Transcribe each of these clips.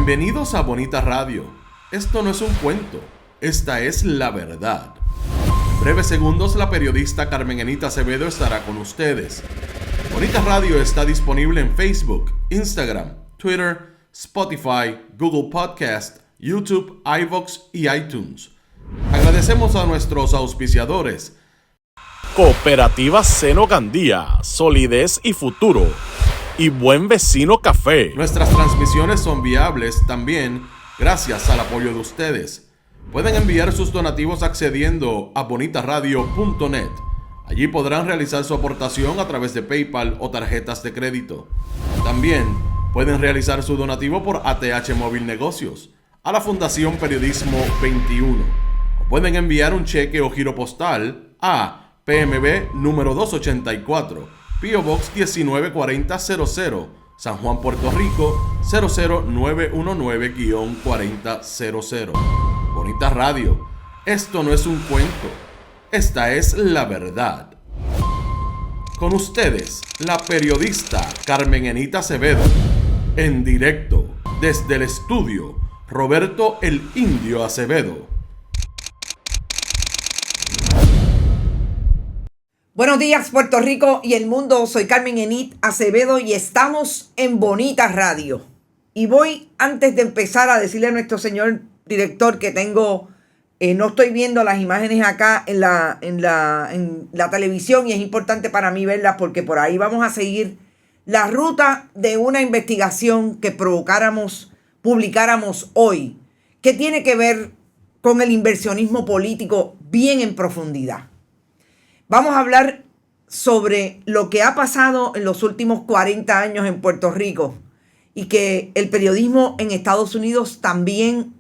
Bienvenidos a Bonita Radio. Esto no es un cuento, esta es la verdad. En breves segundos, la periodista Carmen Enita Acevedo estará con ustedes. Bonita Radio está disponible en Facebook, Instagram, Twitter, Spotify, Google Podcast, YouTube, iVoox y iTunes. Agradecemos a nuestros auspiciadores. Cooperativa Seno Gandía, solidez y futuro. Y Buen Vecino Café. Nuestras transmisiones son viables también gracias al apoyo de ustedes. Pueden enviar sus donativos accediendo a bonitaradio.net. Allí podrán realizar su aportación a través de PayPal o tarjetas de crédito. También pueden realizar su donativo por ATH Móvil Negocios a la Fundación Periodismo 21. O pueden enviar un cheque o giro postal a PMB número 284. P.O. Box 194000, San Juan, Puerto Rico 00919-4000. Bonita Radio, esto no es un cuento, esta es la verdad. Con ustedes, la periodista Carmen Enita Acevedo, en directo desde el estudio Roberto el Indio Acevedo. Buenos días, Puerto Rico y el mundo. Soy Carmen Enita Acevedo y estamos en Bonita Radio. Y voy, antes de empezar, a decirle a nuestro señor director que tengo, no estoy viendo las imágenes acá en la televisión, y es importante para mí verlas porque por ahí vamos a seguir la ruta de una investigación que publicáramos hoy, que tiene que ver con el inversionismo político bien en profundidad. Vamos a hablar sobre lo que ha pasado en los últimos 40 años en Puerto Rico y que el periodismo en Estados Unidos también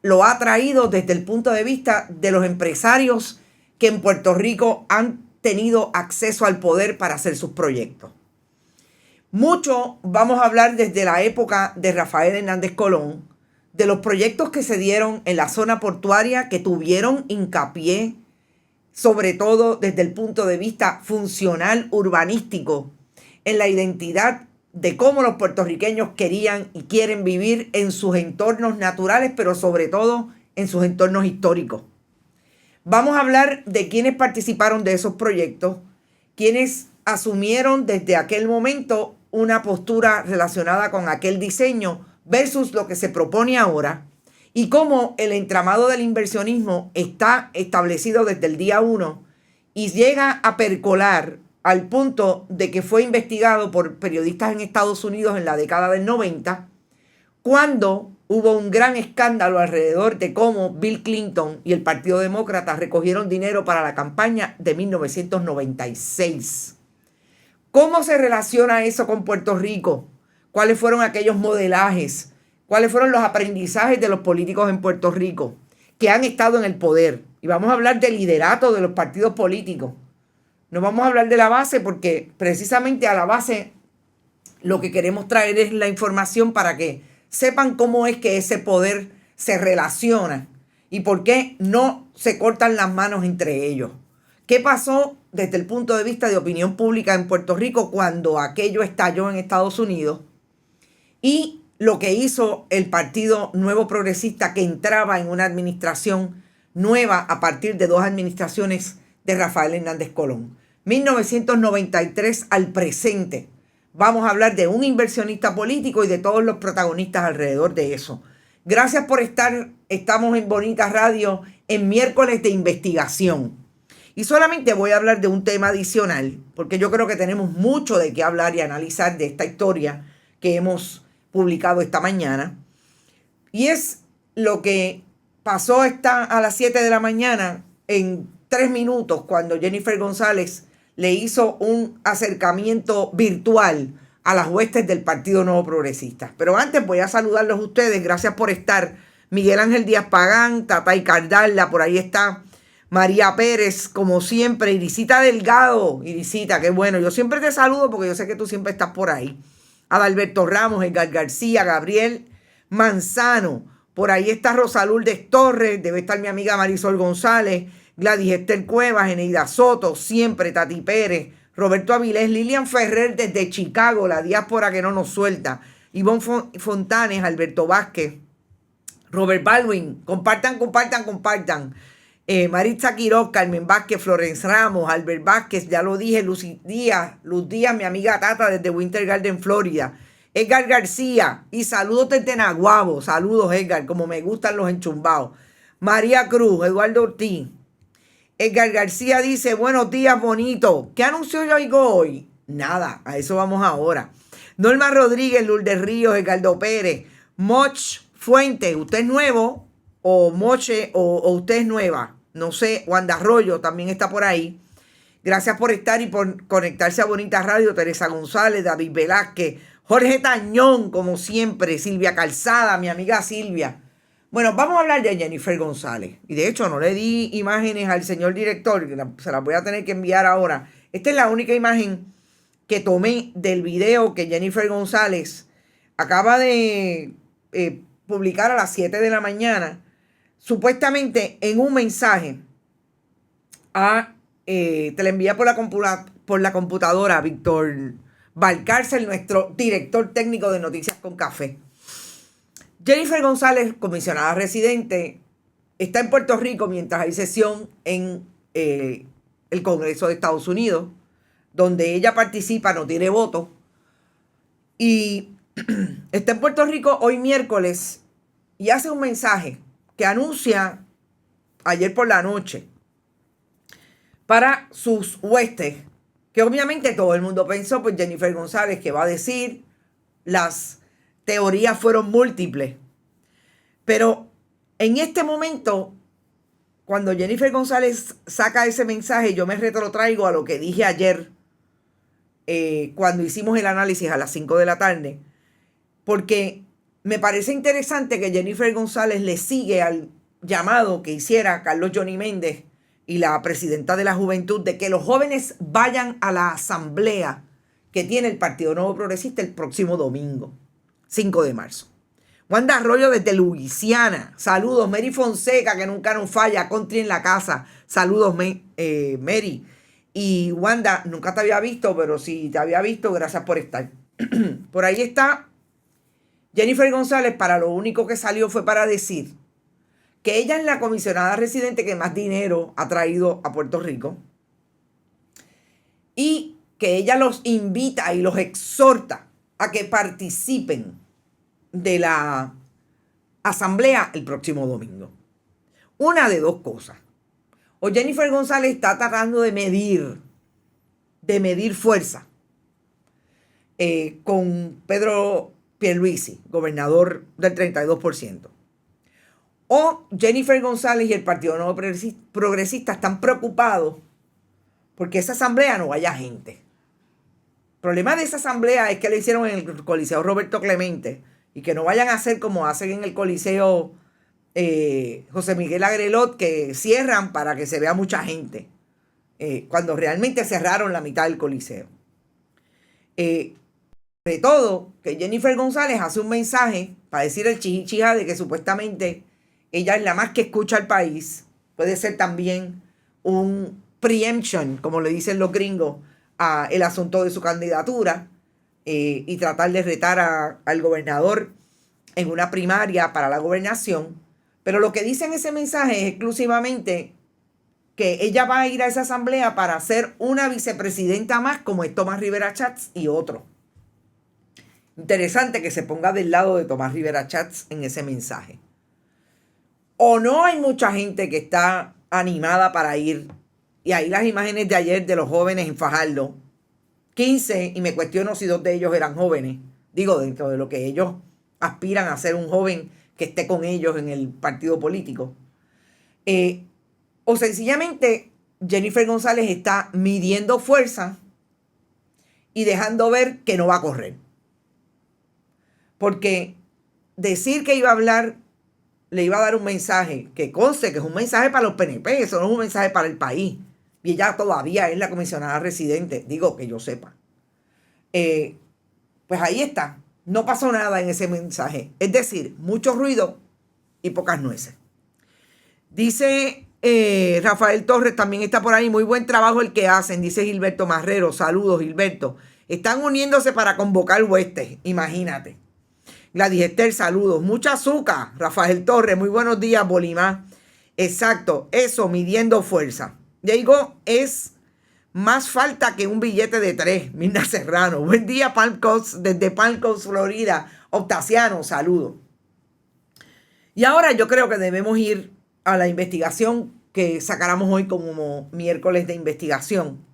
lo ha traído desde el punto de vista de los empresarios que en Puerto Rico han tenido acceso al poder para hacer sus proyectos. Mucho vamos a hablar desde la época de Rafael Hernández Colón, de los proyectos que se dieron en la zona portuaria que tuvieron hincapié sobre todo desde el punto de vista funcional urbanístico, en la identidad de cómo los puertorriqueños querían y quieren vivir en sus entornos naturales, pero sobre todo en sus entornos históricos. Vamos a hablar de quienes participaron de esos proyectos, quienes asumieron desde aquel momento una postura relacionada con aquel diseño versus lo que se propone ahora, y cómo el entramado del inversionismo está establecido desde el día 1 y llega a percolar al punto de que fue investigado por periodistas en Estados Unidos en la década del 90, cuando hubo un gran escándalo alrededor de cómo Bill Clinton y el Partido Demócrata recogieron dinero para la campaña de 1996. ¿Cómo se relaciona eso con Puerto Rico? ¿Cuáles fueron aquellos modelajes? ¿Cuáles fueron los aprendizajes de los políticos en Puerto Rico que han estado en el poder? Y vamos a hablar del liderato de los partidos políticos. No vamos a hablar de la base porque precisamente a la base lo que queremos traer es la información para que sepan cómo es que ese poder se relaciona y por qué no se cortan las manos entre ellos. ¿Qué pasó desde el punto de vista de opinión pública en Puerto Rico cuando aquello estalló en Estados Unidos? Y lo que hizo el Partido Nuevo Progresista, que entraba en una administración nueva a partir de 2 administraciones de Rafael Hernández Colón. 1993 al presente. Vamos a hablar de un inversionista político y de todos los protagonistas alrededor de eso. Gracias por estar. Estamos en Bonita Radio en miércoles de investigación. Y solamente voy a hablar de un tema adicional, porque yo creo que tenemos mucho de qué hablar y analizar de esta historia que hemos publicado esta mañana, y es lo que pasó a las 7 de la mañana en 3 minutos cuando Jennifer González le hizo un acercamiento virtual a las huestes del Partido Nuevo Progresista. Pero antes voy a saludarlos a ustedes, gracias por estar. Miguel Ángel Díaz Pagán, Tatay Cardalla, por ahí está María Pérez, como siempre, Irisita Delgado. Irisita, qué bueno, yo siempre te saludo porque yo sé que tú siempre estás por ahí. Adalberto Ramos, Edgar García, Gabriel Manzano. Por ahí está Rosa Lourdes Torres, debe estar mi amiga Marisol González, Gladys Esther Cuevas, Eneida Soto, siempre Tati Pérez, Roberto Avilés, Lilian Ferrer desde Chicago, la diáspora que no nos suelta, Ivonne Fontanes, Alberto Vázquez, Robert Baldwin, compartan. Maritza Quiroz, Carmen Vázquez, Florence Ramos, Albert Vázquez, ya lo dije, Luz Díaz, mi amiga Tata desde Winter Garden, Florida. Edgar García, y saludos desde Naguabo, saludos Edgar, como me gustan los enchumbados. María Cruz, Eduardo Ortiz. Edgar García dice, buenos días, bonito. ¿Qué anunció yo oigo hoy? Nada, a eso vamos ahora. Norma Rodríguez, Lourdes Ríos, Edgardo Pérez, Moch Fuentes, ¿usted es nuevo? O Moche, o usted es nueva. No sé, Wanda Arroyo también está por ahí. Gracias por estar y por conectarse a Bonita Radio. Teresa González, David Velázquez, Jorge Tañón, como siempre, Silvia Calzada, mi amiga Silvia. Bueno, vamos a hablar de Jennifer González. Y de hecho, no le di imágenes al señor director, que se las voy a tener que enviar ahora. Esta es la única imagen que tomé del video que Jennifer González acaba de publicar a las 7 de la mañana, supuestamente en un mensaje te la envía por la computadora Víctor Valcárcel, nuestro director técnico de Noticias con Café. Jennifer González, comisionada residente, está en Puerto Rico mientras hay sesión en el Congreso de Estados Unidos, donde ella participa, no tiene voto, y está en Puerto Rico hoy miércoles y hace un mensaje que anuncia ayer por la noche para sus huestes, que obviamente todo el mundo pensó, pues Jennifer González, ¿qué va a decir? Las teorías fueron múltiples. Pero en este momento, cuando Jennifer González saca ese mensaje, yo me retrotraigo a lo que dije ayer, cuando hicimos el análisis a las 5 de la tarde, porque me parece interesante que Jennifer González le sigue al llamado que hiciera Carlos Johnny Méndez y la presidenta de la Juventud de que los jóvenes vayan a la asamblea que tiene el Partido Nuevo Progresista el próximo domingo, 5 de marzo. Wanda Arroyo desde Luisiana, saludos. Mary Fonseca, que nunca nos falla, Country en la casa, saludos Mary. Y Wanda, nunca te había visto, pero si te había visto, gracias por estar. Por ahí está Jennifer González. Para lo único que salió fue para decir que ella es la comisionada residente que más dinero ha traído a Puerto Rico y que ella los invita y los exhorta a que participen de la asamblea el próximo domingo. Una de dos cosas. O Jennifer González está tratando de medir fuerza con Pedro Pierluisi, gobernador del 32%. O Jennifer González y el Partido Nuevo Progresista están preocupados porque esa asamblea no vaya gente. El problema de esa asamblea es que lo hicieron en el Coliseo Roberto Clemente y que no vayan a hacer como hacen en el Coliseo José Miguel Agrelot, que cierran para que se vea mucha gente, cuando realmente cerraron la mitad del Coliseo. Sobre todo, que Jennifer González hace un mensaje para decir el chichichija de que supuestamente ella es la más que escucha al país. Puede ser también un preemption, como le dicen los gringos, a el asunto de su candidatura y tratar de retar al gobernador en una primaria para la gobernación. Pero lo que dice en ese mensaje es exclusivamente que ella va a ir a esa asamblea para ser una vicepresidenta más, como es Tomás Rivera Chats y otros. Interesante que se ponga del lado de Tomás Rivera Chats en ese mensaje. O no hay mucha gente que está animada para ir. Y ahí las imágenes de ayer de los jóvenes en Fajardo. 15, y me cuestiono si 2 de ellos eran jóvenes. Digo, dentro de lo que ellos aspiran a ser un joven que esté con ellos en el partido político. O sencillamente Jennifer González está midiendo fuerza y dejando ver que no va a correr. Porque decir que iba a hablar, le iba a dar un mensaje, que conste que es un mensaje para los PNP, eso no es un mensaje para el país. Y ella todavía es la comisionada residente, digo que yo sepa. Pues ahí está. No pasó nada en ese mensaje. Es decir, mucho ruido y pocas nueces. Dice Rafael Torres, también está por ahí. Muy buen trabajo el que hacen, dice Gilberto Marrero. Saludos, Gilberto. Están uniéndose para convocar huestes, imagínate. Gladys Esther, saludos. Mucha azúcar. Rafael Torres, muy buenos días, Bolimá. Exacto, eso, midiendo fuerza. Diego, es más falta que un billete de 3. Mirna Serrano, buen día, Palm Coast, desde Palm Coast, Florida. Octaciano, saludos. Y ahora yo creo que debemos ir a la investigación que sacáramos hoy como miércoles de investigación.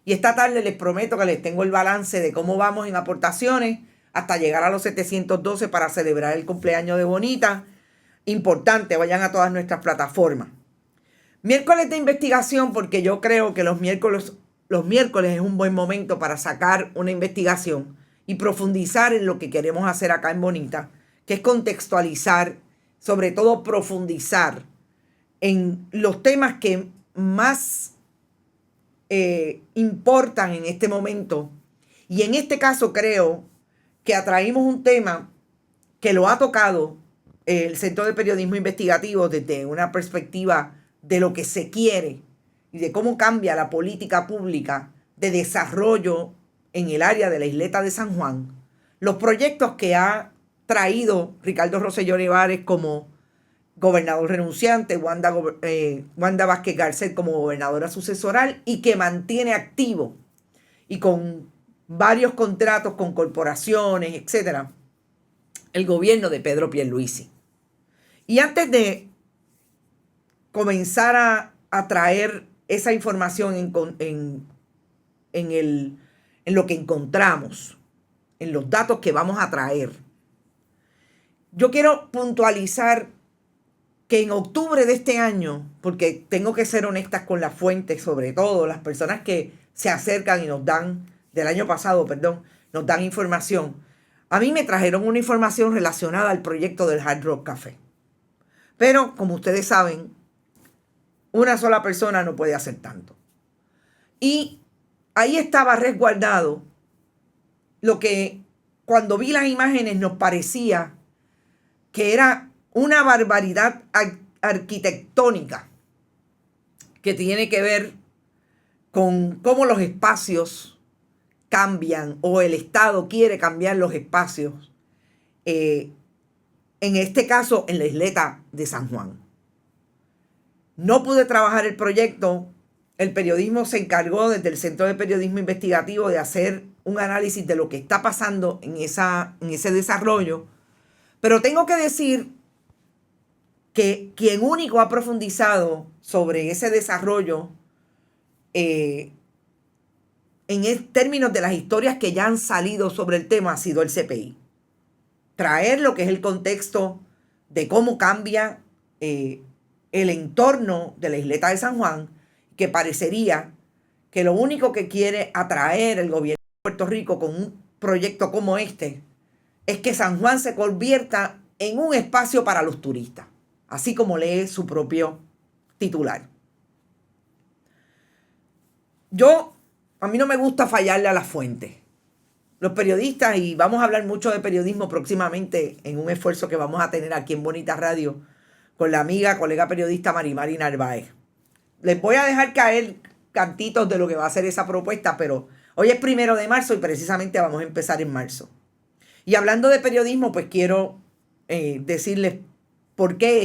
Y esta tarde les prometo que les tengo el balance de cómo vamos en aportaciones hasta llegar a los 712 para celebrar el cumpleaños de Bonita. Importante, vayan a todas nuestras plataformas. Miércoles de investigación, porque yo creo que los miércoles es un buen momento para sacar una investigación y profundizar en lo que queremos hacer acá en Bonita, que es contextualizar, sobre todo profundizar en los temas que más importan en este momento. Y en este caso creo que atraímos un tema que lo ha tocado el Centro de Periodismo Investigativo desde una perspectiva de lo que se quiere y de cómo cambia la política pública de desarrollo en el área de la isleta de San Juan, los proyectos que ha traído Ricardo Rosselló Nevares como gobernador renunciante, Wanda Vázquez Garcet como gobernadora sucesoral y que mantiene activo y con varios contratos con corporaciones, etcétera, el gobierno de Pedro Pierluisi. Y antes de comenzar a traer esa información en lo que encontramos, en los datos que vamos a traer, yo quiero puntualizar que en octubre de este año, porque tengo que ser honestas con las fuentes, sobre todo las personas que se acercan y nos dan, del año pasado, perdón, nos dan información. A mí me trajeron una información relacionada al proyecto del Hard Rock Café. Pero, como ustedes saben, una sola persona no puede hacer tanto. Y ahí estaba resguardado lo que cuando vi las imágenes nos parecía que era una barbaridad arquitectónica que tiene que ver con cómo los espacios cambian o el Estado quiere cambiar los espacios, en este caso en la isleta de San Juan. No pude trabajar el proyecto, el periodismo se encargó desde el Centro de Periodismo Investigativo de hacer un análisis de lo que está pasando en ese desarrollo, pero tengo que decir que quien único ha profundizado sobre ese desarrollo en términos de las historias que ya han salido sobre el tema ha sido el CPI. Traer lo que es el contexto de cómo cambia el entorno de la isleta de San Juan, que parecería que lo único que quiere atraer el gobierno de Puerto Rico con un proyecto como este es que San Juan se convierta en un espacio para los turistas, así como lee su propio titular. A mí no me gusta fallarle a las fuentes. Los periodistas, y vamos a hablar mucho de periodismo próximamente en un esfuerzo que vamos a tener aquí en Bonita Radio con la colega periodista Marimari Narváez. Les voy a dejar caer cantitos de lo que va a ser esa propuesta, pero hoy es 1 de marzo y precisamente vamos a empezar en marzo. Y hablando de periodismo, pues quiero decirles por qué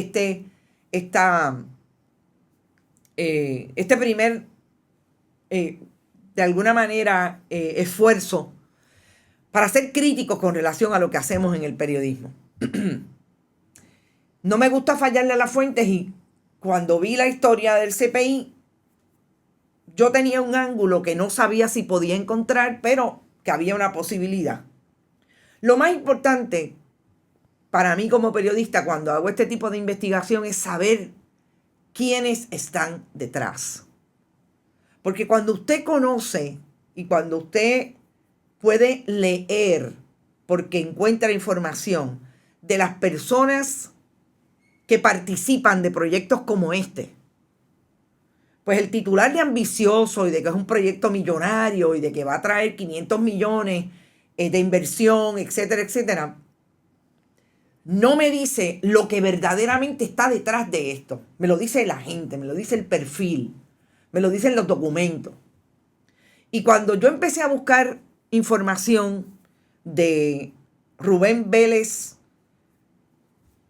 este primer, de alguna manera, esfuerzo para ser críticos con relación a lo que hacemos en el periodismo. No me gusta fallarle a las fuentes y cuando vi la historia del CPI, yo tenía un ángulo que no sabía si podía encontrar, pero que había una posibilidad. Lo más importante para mí como periodista cuando hago este tipo de investigación es saber quiénes están detrás. Porque cuando usted conoce y cuando usted puede leer, porque encuentra información de las personas que participan de proyectos como este, pues el titular de ambicioso y de que es un proyecto millonario y de que va a traer 500 millones de inversión, etcétera, etcétera, no me dice lo que verdaderamente está detrás de esto. Me lo dice la gente, me lo dice el perfil, me lo dicen los documentos. Y cuando yo empecé a buscar información de Rubén Vélez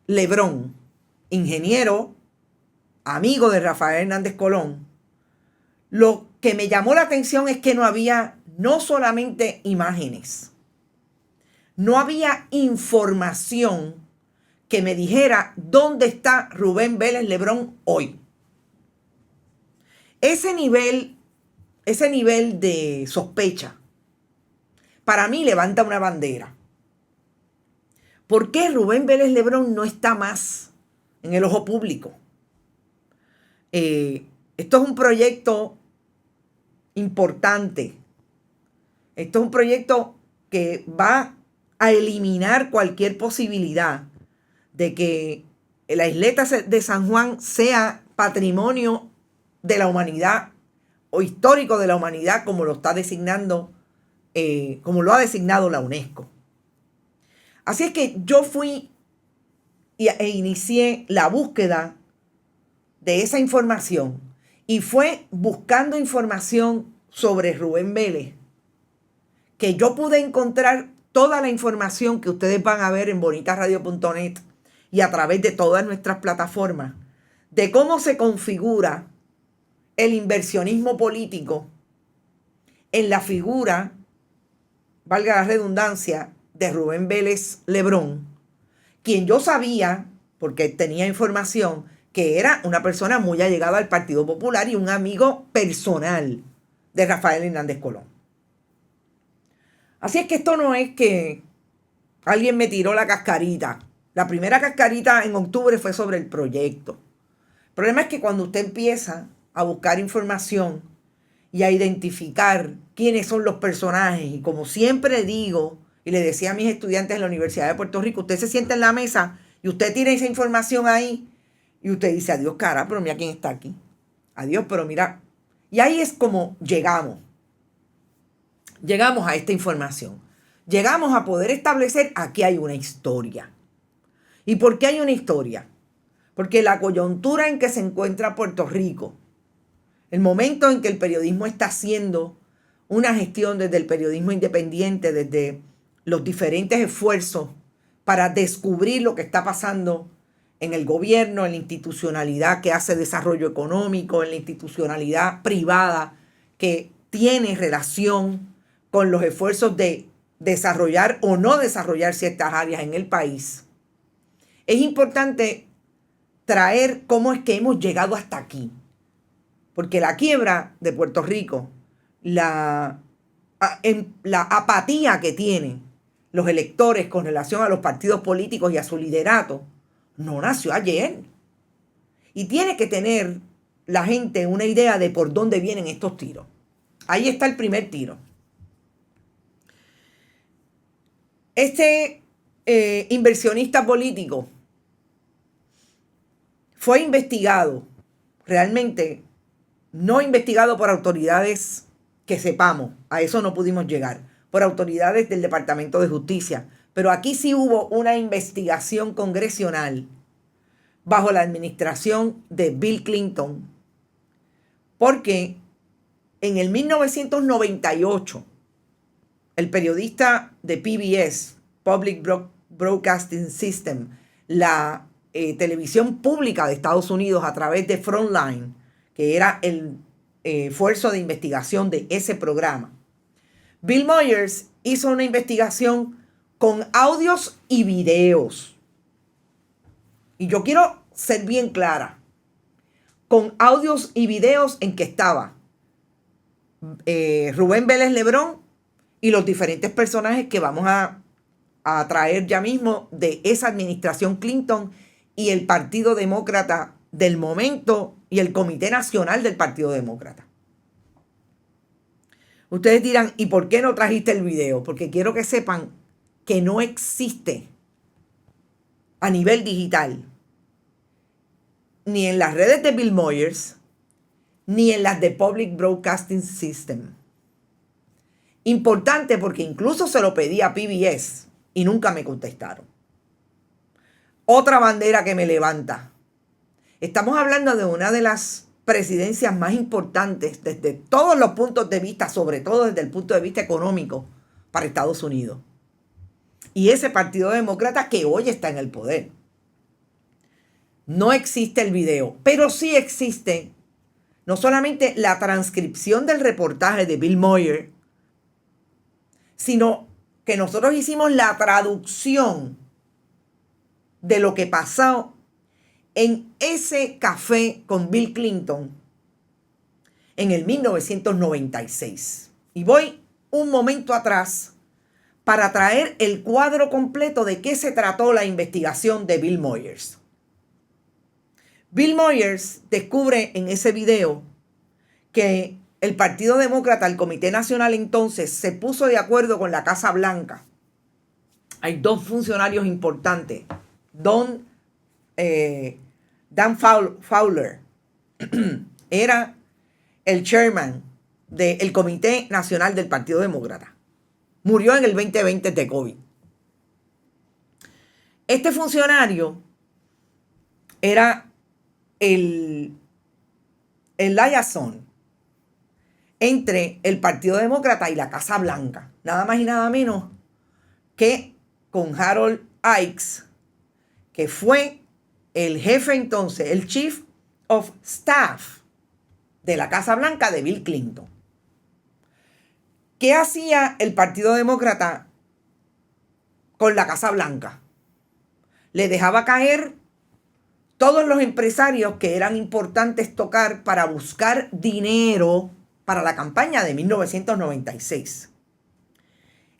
Lebrón, ingeniero, amigo de Rafael Hernández Colón, lo que me llamó la atención es que no había no solamente imágenes, no había información que me dijera dónde está Rubén Vélez Lebrón hoy. Ese nivel de sospecha, para mí levanta una bandera. ¿Por qué Rubén Vélez Lebrón no está más en el ojo público? Esto es un proyecto importante. Esto es un proyecto que va a eliminar cualquier posibilidad de que la isleta de San Juan sea patrimonio de la humanidad o histórico de la humanidad como lo está designando, como lo ha designado la UNESCO. Así es que yo fui e inicié la búsqueda de esa información y fue buscando información sobre Rubén Vélez que yo pude encontrar toda la información que ustedes van a ver en bonitasradio.net y a través de todas nuestras plataformas de cómo se configura el inversionismo político en la figura, valga la redundancia, de Rubén Vélez Lebrón, quien yo sabía, porque tenía información, que era una persona muy allegada al Partido Popular y un amigo personal de Rafael Hernández Colón. Así es que esto no es que alguien me tiró la cascarita. La primera cascarita en octubre fue sobre el proyecto. El problema es que cuando usted empieza a buscar información y a identificar quiénes son los personajes, y como siempre digo, y le decía a mis estudiantes en la Universidad de Puerto Rico, usted se sienta en la mesa y usted tiene esa información ahí y usted dice, adiós cara, pero mira quién está aquí. Adiós, pero mira. Y ahí es como llegamos a esta información. Llegamos a poder establecer, aquí hay una historia. ¿Y por qué hay una historia? Porque la coyuntura en que se encuentra Puerto Rico, el momento en que el periodismo está haciendo una gestión desde el periodismo independiente, desde los diferentes esfuerzos para descubrir lo que está pasando en el gobierno, en la institucionalidad que hace desarrollo económico, en la institucionalidad privada que tiene relación con los esfuerzos de desarrollar o no desarrollar ciertas áreas en el país. Es importante traer cómo es que hemos llegado hasta aquí. Porque la quiebra de Puerto Rico, la apatía que tienen los electores con relación a los partidos políticos y a su liderato, no nació ayer. Y tiene que tener la gente una idea de por dónde vienen estos tiros. Ahí está el primer tiro. Este inversionista político fue investigado, realmente no investigado por autoridades que sepamos, a eso no pudimos llegar, por autoridades del Departamento de Justicia, pero aquí sí hubo una investigación congresional bajo la administración de Bill Clinton, porque en el 1998 el periodista de PBS, Public Broadcasting System, la televisión pública de Estados Unidos a través de Frontline, que era el esfuerzo de investigación de ese programa, Bill Moyers hizo una investigación con audios y videos. Y yo quiero ser bien clara, con audios y videos en que estaba Rubén Vélez Lebrón y los diferentes personajes que vamos a traer ya mismo de esa administración Clinton y el Partido Demócrata del momento y el Comité Nacional del Partido Demócrata. Ustedes dirán, ¿y por qué no trajiste el video? Porque quiero que sepan que no existe a nivel digital, ni en las redes de Bill Moyers, ni en las de Public Broadcasting System. Importante porque incluso se lo pedí a PBS y nunca me contestaron. Otra bandera que me levanta. Estamos hablando de una de las presidencias más importantes desde todos los puntos de vista, sobre todo desde el punto de vista económico, para Estados Unidos. Y ese Partido Demócrata que hoy está en el poder. No existe el video, pero sí existe no solamente la transcripción del reportaje de Bill Moyer, sino que nosotros hicimos la traducción de lo que pasó en ese café con Bill Clinton en el 1996. Y voy un momento atrás para traer el cuadro completo de qué se trató la investigación de Bill Moyers. Bill Moyers descubre en ese video que el Partido Demócrata, el Comité Nacional entonces, se puso de acuerdo con la Casa Blanca. Hay dos funcionarios importantes. Dan Fowler era el chairman del Comité Nacional del Partido Demócrata. Murió en el 2020 de COVID. Este funcionario era el liaison entre el Partido Demócrata y la Casa Blanca. Nada más y nada menos que con Harold Ickes, que fue el jefe entonces, el Chief of Staff de la Casa Blanca de Bill Clinton. ¿Qué hacía el Partido Demócrata con la Casa Blanca? Le dejaba caer todos los empresarios que eran importantes tocar para buscar dinero para la campaña de 1996.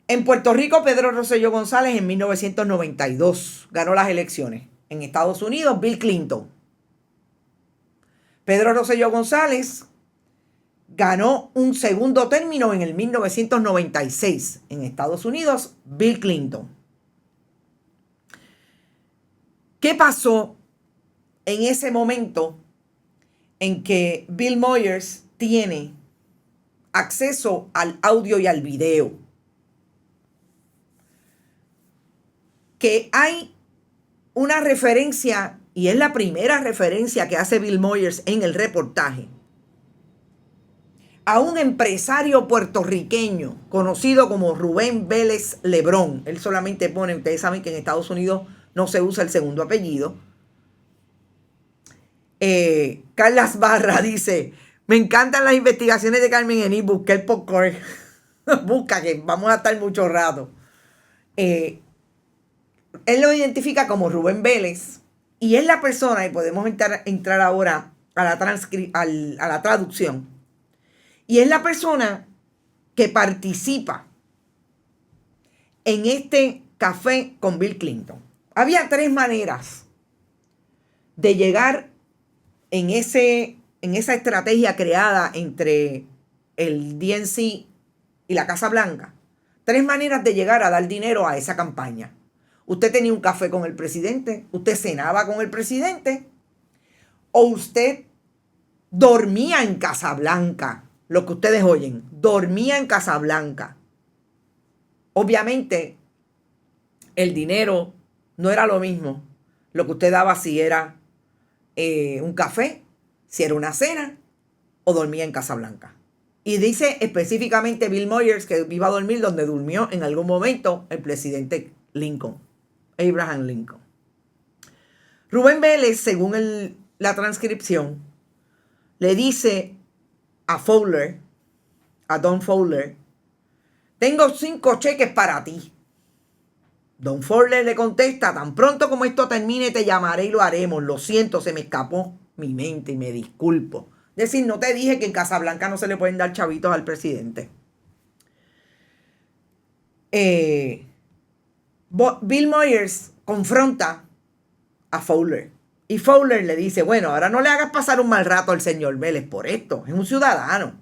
En Puerto Rico, Pedro Rosselló González en 1992 ganó las elecciones. En Estados Unidos, Bill Clinton. Pedro Rosselló González ganó un segundo término en el 1996. En Estados Unidos, Bill Clinton. ¿Qué pasó en ese momento en que Bill Moyers tiene acceso al audio y al video? Que hay una referencia, y es la primera referencia que hace Bill Moyers en el reportaje, a un empresario puertorriqueño conocido como Rubén Vélez Lebrón. Él solamente pone, ustedes saben que en Estados Unidos no se usa el segundo apellido. Carlas Barra dice: me encantan las investigaciones de Carmen Enís, busqué el popcorn. Busca, que vamos a estar mucho rato. Él lo identifica como Rubén Vélez y es la persona, y podemos entrar ahora a la traducción, y es la persona que participa en este café con Bill Clinton. Había tres maneras de llegar en esa estrategia creada entre el DNC y la Casa Blanca. Tres maneras de llegar a dar dinero a esa campaña. Usted tenía un café con el presidente, usted cenaba con el presidente, o usted dormía en Casablanca. Lo que ustedes oyen, dormía en Casablanca. Obviamente, el dinero no era lo mismo lo que usted daba si era un café, si era una cena, o dormía en Casablanca. Y dice específicamente Bill Moyers que iba a dormir donde durmió en algún momento el presidente Lincoln, Abraham Lincoln. Rubén Vélez, según la transcripción, le dice a Don Fowler: tengo 5 cheques para ti. Don Fowler le contesta: tan pronto como esto termine te llamaré y lo haremos. Lo siento, se me escapó mi mente y me disculpo. Es decir, no te dije que en Casablanca no se le pueden dar chavitos al presidente. Bill Moyers confronta a Fowler. Y Fowler le dice: bueno, ahora no le hagas pasar un mal rato al señor Vélez por esto. Es un ciudadano.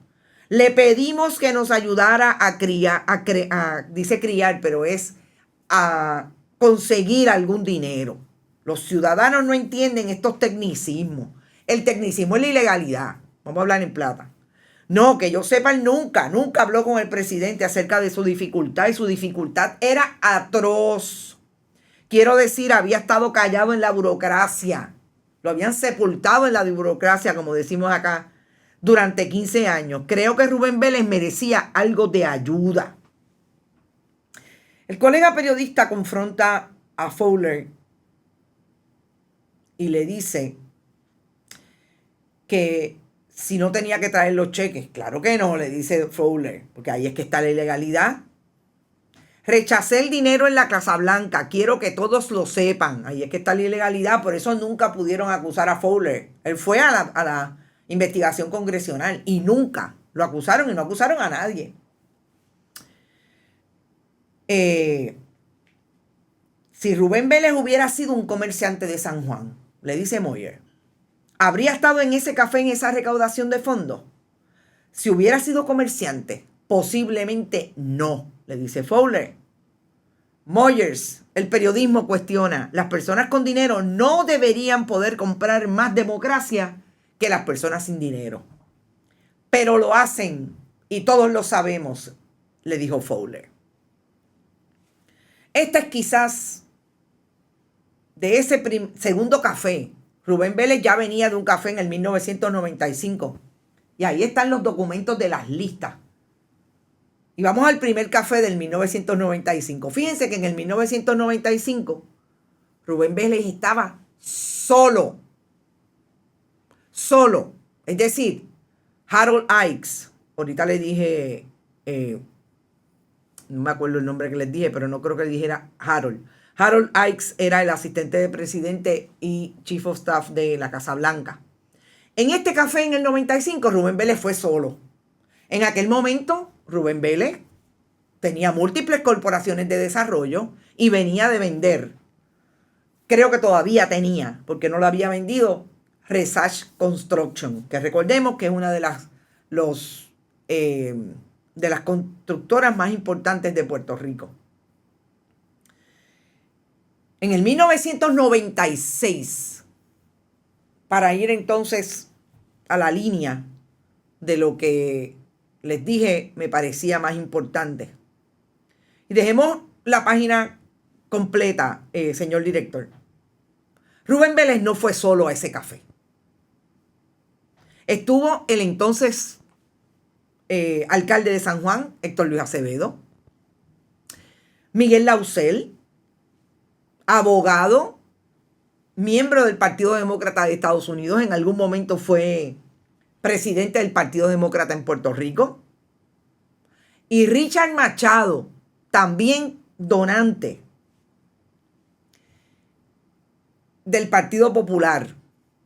Le pedimos que nos ayudara a conseguir algún dinero. Los ciudadanos no entienden estos tecnicismos. El tecnicismo es la ilegalidad. Vamos a hablar en plata. No, que yo sepa, él nunca habló con el presidente acerca de su dificultad, y su dificultad era atroz. Quiero decir, había estado callado en la burocracia. Lo habían sepultado en la burocracia, como decimos acá, durante 15 años. Creo que Rubén Vélez merecía algo de ayuda. El colega periodista confronta a Fowler y le dice que si no tenía que traer los cheques. Claro que no, le dice Fowler, porque ahí es que está la ilegalidad. Rechacé el dinero en la Casa Blanca, quiero que todos lo sepan. Ahí es que está la ilegalidad, por eso nunca pudieron acusar a Fowler. Él fue a la investigación congresional y nunca lo acusaron y no acusaron a nadie. Si Rubén Vélez hubiera sido un comerciante de San Juan, le dice Moyer, ¿habría estado en ese café en esa recaudación de fondos? Si hubiera sido comerciante, posiblemente no, le dice Fowler. Moyers, el periodismo cuestiona, las personas con dinero no deberían poder comprar más democracia que las personas sin dinero. Pero lo hacen y todos lo sabemos, le dijo Fowler. Esta es quizás de ese segundo café. Rubén Vélez ya venía de un café en el 1995. Y ahí están los documentos de las listas. Y vamos al primer café del 1995. Fíjense que en el 1995 Rubén Vélez estaba solo. Solo. Es decir, Harold Ickes. Ahorita le dije, no me acuerdo el nombre que les dije, pero no creo que le dijera Harold. Harold Ickes era el asistente de presidente y chief of staff de la Casa Blanca. En este café en el 95, Rubén Vélez fue solo. En aquel momento, Rubén Vélez tenía múltiples corporaciones de desarrollo y venía de vender. Creo que todavía tenía, porque no lo había vendido, Resage Construction, que recordemos que es una de las constructoras más importantes de Puerto Rico. En el 1996, para ir entonces a la línea de lo que les dije me parecía más importante. Y dejemos la página completa, señor director. Rubén Vélez no fue solo a ese café. Estuvo el entonces alcalde de San Juan, Héctor Luis Acevedo, Miguel Lausel, abogado, miembro del Partido Demócrata de Estados Unidos, en algún momento fue presidente del Partido Demócrata en Puerto Rico, y Richard Machado, también donante del Partido Popular,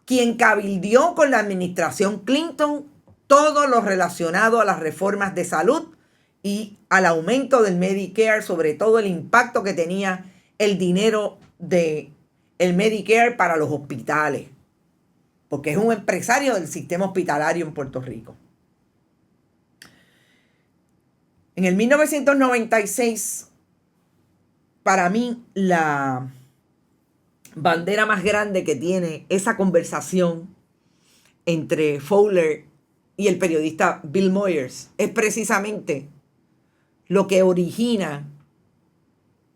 quien cabildeó con la administración Clinton todo lo relacionado a las reformas de salud y al aumento del Medicare, sobre todo el impacto que tenía el dinero del Medicare para los hospitales, porque es un empresario del sistema hospitalario en Puerto Rico. En el 1996, para mí, la bandera más grande que tiene esa conversación entre Fowler y el periodista Bill Moyers es precisamente lo que origina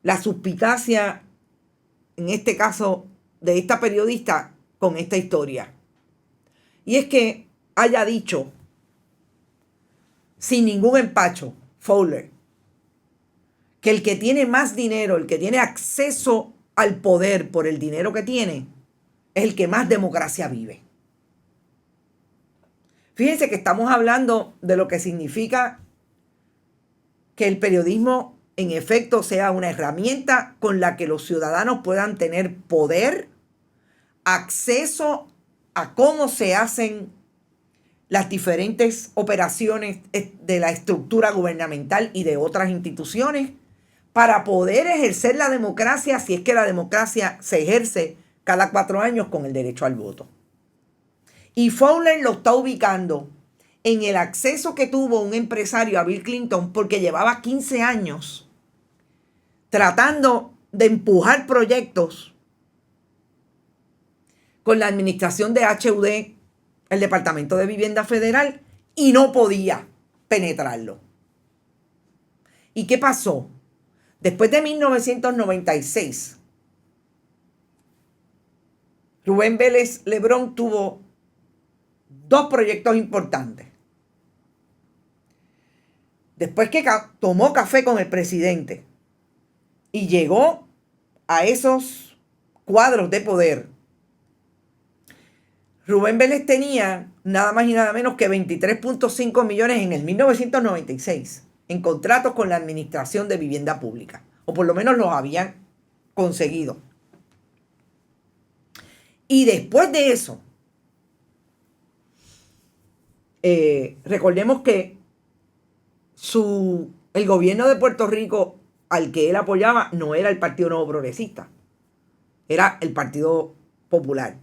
la suspicacia, en este caso, de esta periodista con esta historia. Y es que haya dicho, sin ningún empacho, Fowler, que el que tiene más dinero, el que tiene acceso al poder por el dinero que tiene, es el que más democracia vive. Fíjense que estamos hablando de lo que significa que el periodismo en efecto sea una herramienta con la que los ciudadanos puedan tener poder, acceso a cómo se hacen las diferentes operaciones de la estructura gubernamental y de otras instituciones para poder ejercer la democracia, si es que la democracia se ejerce cada 4 años con el derecho al voto. Y Fowler lo está ubicando en el acceso que tuvo un empresario a Bill Clinton porque llevaba 15 años tratando de empujar proyectos con la administración de HUD, el Departamento de Vivienda Federal, y no podía penetrarlo. ¿Y qué pasó? Después de 1996, Rubén Vélez Lebrón tuvo 2 proyectos importantes. Después que tomó café con el presidente y llegó a esos cuadros de poder, Rubén Vélez tenía nada más y nada menos que 23.5 millones en el 1996 en contratos con la Administración de Vivienda Pública, o por lo menos los habían conseguido. Y después de eso, recordemos que el gobierno de Puerto Rico al que él apoyaba no era el Partido Nuevo Progresista, era el Partido Popular.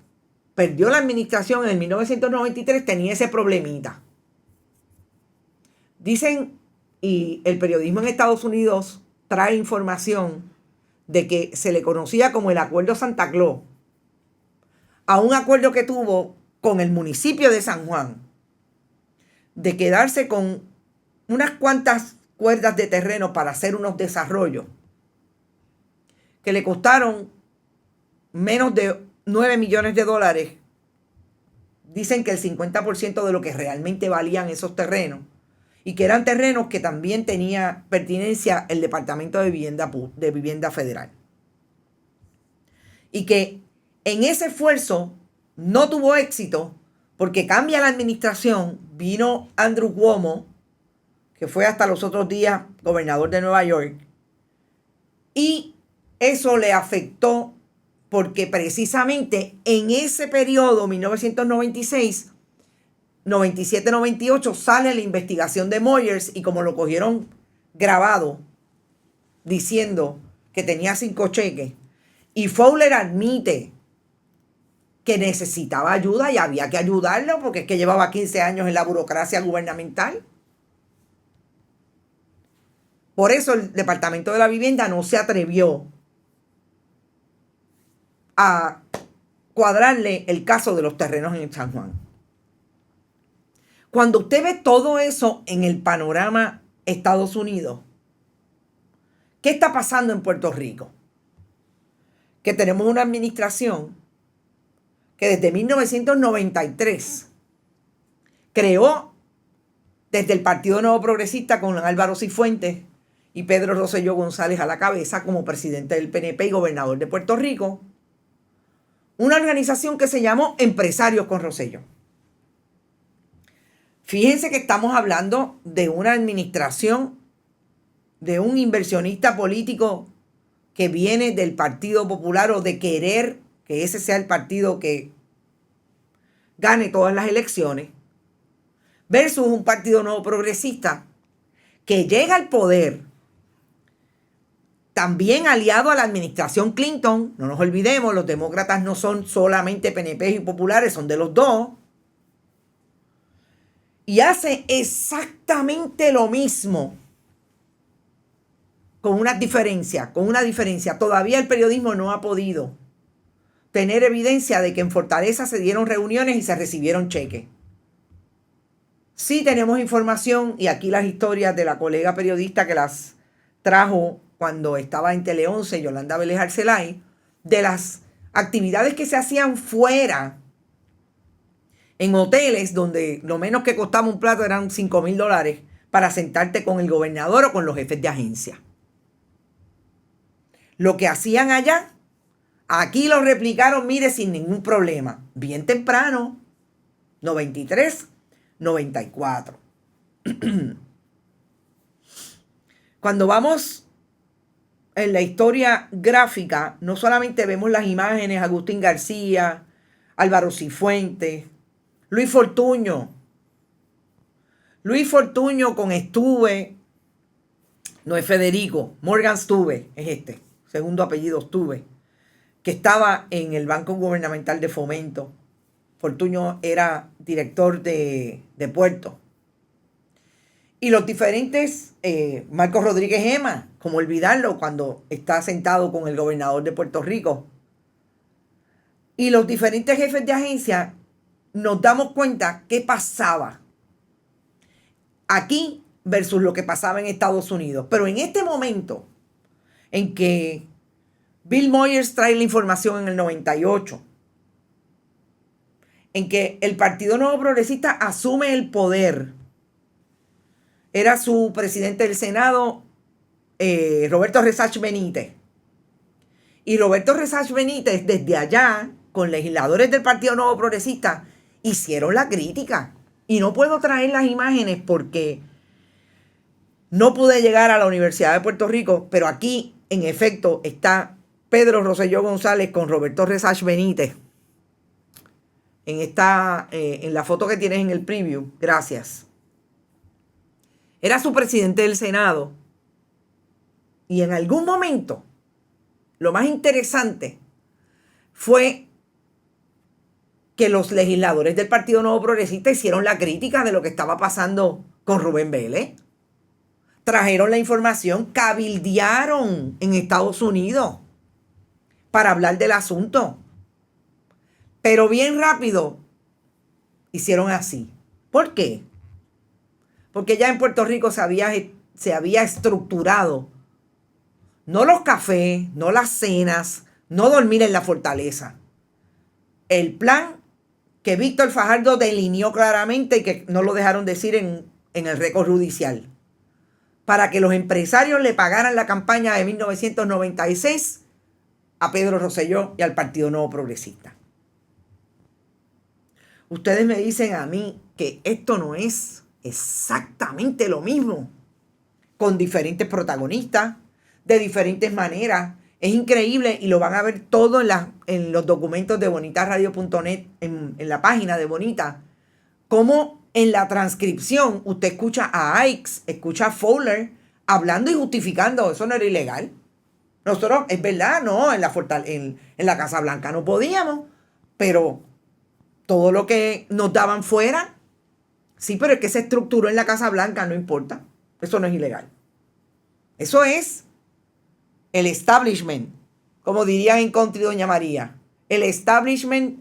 Perdió la administración en el 1993, tenía ese problemita. Dicen, y el periodismo en Estados Unidos trae información de que se le conocía como el Acuerdo Santa Claus, a un acuerdo que tuvo con el municipio de San Juan, de quedarse con unas cuantas cuerdas de terreno para hacer unos desarrollos que le costaron menos de 9 millones de dólares. Dicen que el 50% de lo que realmente valían esos terrenos, y que eran terrenos que también tenía pertinencia el Departamento de Vivienda Federal. Y que en ese esfuerzo no tuvo éxito porque cambia la administración, vino Andrew Cuomo, que fue hasta los otros días gobernador de Nueva York, y eso le afectó porque precisamente en ese periodo, 1996, 97-98, sale la investigación de Moyers, y como lo cogieron grabado diciendo que tenía 5 cheques, y Fowler admite que necesitaba ayuda y había que ayudarlo porque es que llevaba 15 años en la burocracia gubernamental. Por eso el Departamento de la Vivienda no se atrevió a cuadrarle el caso de los terrenos en San Juan. Cuando usted ve todo eso en el panorama Estados Unidos, ¿qué está pasando en Puerto Rico? Que tenemos una administración que desde 1993 creó, desde el Partido Nuevo Progresista con Álvaro Cifuentes y Pedro Rosselló González a la cabeza como presidente del PNP y gobernador de Puerto Rico, una organización que se llamó Empresarios con Rosselló. Fíjense que estamos hablando de una administración, de un inversionista político que viene del Partido Popular, o de querer que ese sea el partido que gane todas las elecciones, versus un Partido Nuevo Progresista que llega al poder también aliado a la administración Clinton. No nos olvidemos, los demócratas no son solamente PNP y populares, son de los dos. Y hace exactamente lo mismo, con una diferencia. Todavía el periodismo no ha podido tener evidencia de que en Fortaleza se dieron reuniones y se recibieron cheques. Sí tenemos información, y aquí las historias de la colega periodista que las trajo cuando estaba en Tele 11, Yolanda Vélez Arcelay, de las actividades que se hacían fuera, en hoteles donde lo menos que costaba un plato eran $5,000 para sentarte con el gobernador o con los jefes de agencia. Lo que hacían allá, aquí lo replicaron, mire, sin ningún problema. Bien temprano, 93, 94. Cuando vamos en la historia gráfica, no solamente vemos las imágenes, Agustín García, Álvaro Cifuentes, Luis Fortuño con Stuve, no es Federico, Morgan Stuve es segundo apellido Stuve, que estaba en el Banco Gubernamental de Fomento. Fortuño era director de Puerto. Y los diferentes, Marcos Rodríguez Gema, como olvidarlo cuando está sentado con el gobernador de Puerto Rico. Y los diferentes jefes de agencia, nos damos cuenta qué pasaba aquí versus lo que pasaba en Estados Unidos. Pero en este momento en que Bill Moyers trae la información en el 98, en que el Partido Nuevo Progresista asume el poder, era su presidente del Senado, Roberto Resach Benítez. Y Roberto Resach Benítez, desde allá, con legisladores del Partido Nuevo Progresista, hicieron la crítica. Y no puedo traer las imágenes porque no pude llegar a la Universidad de Puerto Rico, pero aquí, en efecto, está Pedro Rosselló González con Roberto Resach Benítez. En la foto que tienes en el preview. Gracias. Era su presidente del Senado. Y en algún momento, lo más interesante fue que los legisladores del Partido Nuevo Progresista hicieron la crítica de lo que estaba pasando con Rubén Vélez. Trajeron la información, cabildearon en Estados Unidos para hablar del asunto. Pero bien rápido hicieron así. ¿Por qué? Porque ya en Puerto Rico se había estructurado no los cafés, no las cenas, no dormir en la fortaleza. El plan que Víctor Fajardo delineó claramente y que no lo dejaron decir en el récord judicial, para que los empresarios le pagaran la campaña de 1996 a Pedro Rosselló y al Partido Nuevo Progresista. Ustedes me dicen a mí que esto no es exactamente lo mismo, con diferentes protagonistas, de diferentes maneras. Es increíble y lo van a ver todo en los documentos de bonitasradio.net, en la página de Bonita. Como en la transcripción usted escucha a Ickes, escucha a Fowler hablando y justificando. Eso no era ilegal. Nosotros, es verdad, no, en la Casa Blanca no podíamos, pero todo lo que nos daban fuera, sí, pero es que se estructuró en la Casa Blanca, no importa. Eso no es ilegal. Eso es el establishment, como dirían en country Doña María, el establishment